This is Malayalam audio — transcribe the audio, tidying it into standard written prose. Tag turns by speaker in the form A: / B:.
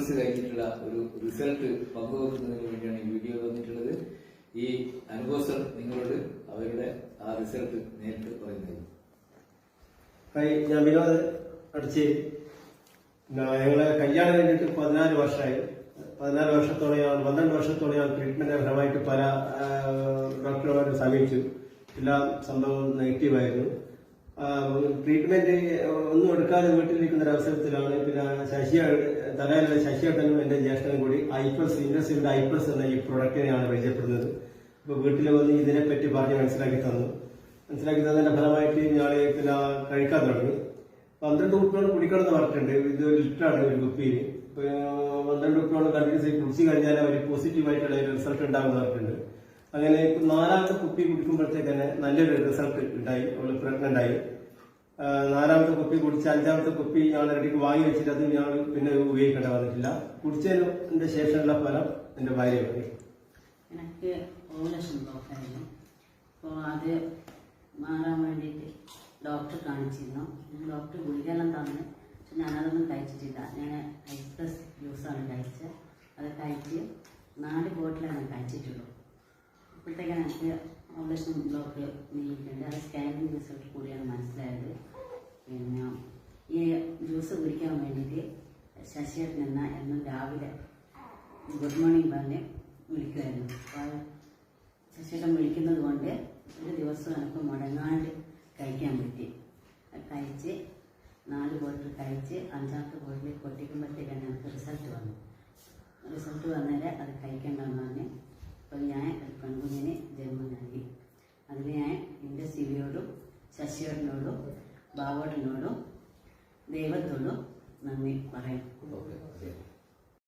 A: കോഴ്സ് കഴിഞ്ഞിട്ടുള്ള ഒരു റിസൾട്ട് പങ്കുവെക്കുന്നതിന് വേണ്ടിയാണ് ഈ വീഡിയോ വന്നിട്ടുള്ളത്. ഈ അനുഭവ സർ നിങ്ങളോട് അവരുടെ ആ റിസൾട്ട് നേരിട്ട് പറയുന്നത്.
B: ഞാൻ വിനോദ് അടിച്ചേരി. ഞങ്ങളെ കല്യാണം കഴിഞ്ഞിട്ട് 14 വർഷമായി. 14 വർഷത്തോളം 12 വർഷത്തോളം ട്രീറ്റ്മെന്റ് ഫലമായിട്ട് പല ഡോക്ടർമാരെ സമീപിച്ചു. എല്ലാം സംഭവം നെഗറ്റീവായിരുന്നു. ട്രീറ്റ്മെന്റ് ഒന്നും എടുക്കാതെ വീട്ടിലിരിക്കുന്ന ഒരു അവസരത്തിലാണ് പിന്നെ തലയിലുള്ള ശശിയേട്ടനും എന്റെ ജ്യേഷ്ഠനും കൂടി ഐപ്ലസ് ഇൻഡസ്ട്രിയുടെ ഐപ്ലസ് എന്ന ഈ പ്രൊഡക്റ്റിനെയാണ് പരിചയപ്പെടുന്നത്. അപ്പൊ വീട്ടിൽ വന്ന് ഇതിനെപ്പറ്റി പറഞ്ഞ് മനസ്സിലാക്കി തന്നതിന്റെ ഫലമായിട്ട് ഞങ്ങൾ പിന്നെ കഴിക്കാൻ തുടങ്ങി. 12 ഉറുപ്പിയോളം കുടിക്കണമെന്ന് പറഞ്ഞിട്ടുണ്ട്. ഇത് 1 ലിറ്ററാണ് ഒരു കുപ്പിയിൽ. 12 ഉറുപ്പിയോളം കണ്ടിന്യൂസ് കുടിച്ചു കഴിഞ്ഞാൽ അവർ പോസിറ്റീവായിട്ടുള്ള ഒരു റിസൾട്ട് ഉണ്ടാകുമെന്ന് പറഞ്ഞിട്ടുണ്ട്. അങ്ങനെ 4ാമത്തെ കുപ്പി കുടിക്കുമ്പോഴത്തേക്ക് തന്നെ നല്ലൊരു റിസൾട്ട് ഉണ്ടായി. അവള് പ്രഗ്നന്റ് ആയി. 4ാമത്തെ കുപ്പി കുടിച്ച് 5ാമത്തെ കുപ്പി ഞങ്ങൾ ഇടയ്ക്ക് വാങ്ങി വെച്ചിട്ട് അത് ഞങ്ങൾ പിന്നെ ഉപയോഗിക്കേണ്ട വന്നിട്ടില്ല. കുടിച്ചതിന്റെ ശേഷമുള്ള ഫലം എന്റെ ഭാര്യ പറയും.
C: എനിക്ക് ഓവലേഷൻ ബ്ലോക്കായിരുന്നു. അപ്പോൾ അത് മാറാൻ വേണ്ടിയിട്ട് ഡോക്ടർ കാണിച്ചിരുന്നു. ഡോക്ടർ ഗുളികയെല്ലാം തന്ന്. പക്ഷെ ഞാനതൊന്നും കഴിച്ചിട്ടില്ല. ഞാൻ ഐപ്ലസ് ജ്യൂസാണ് കഴിച്ചത്. അത് കഴിച്ച് 4 ബോട്ടിലാണ് കഴിച്ചിട്ടുള്ളൂ. അപ്പോഴത്തേക്കാണ് എനിക്ക് ഓവലേഷൻ ബ്ലോക്ക് നീങ്ങിയിട്ടുണ്ട്. അത് സ്കാനിങ് റിസൾട്ട് കൂടിയാണ് മനസ്സിലായത്. പിന്നെ ഈ ജ്യൂസ് കുടിക്കാൻ വേണ്ടിയിട്ട് ശശിയേട്ടൻ എന്നും രാവിലെ ഗുഡ് മോർണിംഗ് പറഞ്ഞ് വിളിക്കുമായിരുന്നു. അപ്പോൾ ശശിയേട്ടൻ വിളിക്കുന്നത് കൊണ്ട് ഒരു ദിവസം എനിക്ക് മുടങ്ങാണ്ട് കഴിക്കാൻ പറ്റി. കഴിച്ച് 4 ബോട്ടിൽ കഴിച്ച് 5ാമത്തെ ബോട്ടിൽ പൊട്ടിക്കുമ്പോഴത്തേക്കാണ് എനിക്ക് റിസൾട്ട് വന്നേരെ അത് കഴിക്കേണ്ടെന്ന് പറഞ്ഞ്. അപ്പോൾ ഞാൻ ഒരു പെൺകുഞ്ഞിന് ജന്മം നൽകി. അതിൽ ഞാൻ എൻ്റെ സിവിയോടും ശശിയേട്ടനോടും ബാവോട്ടനോടും ദൈവത്തോടും നന്ദി പറയാം.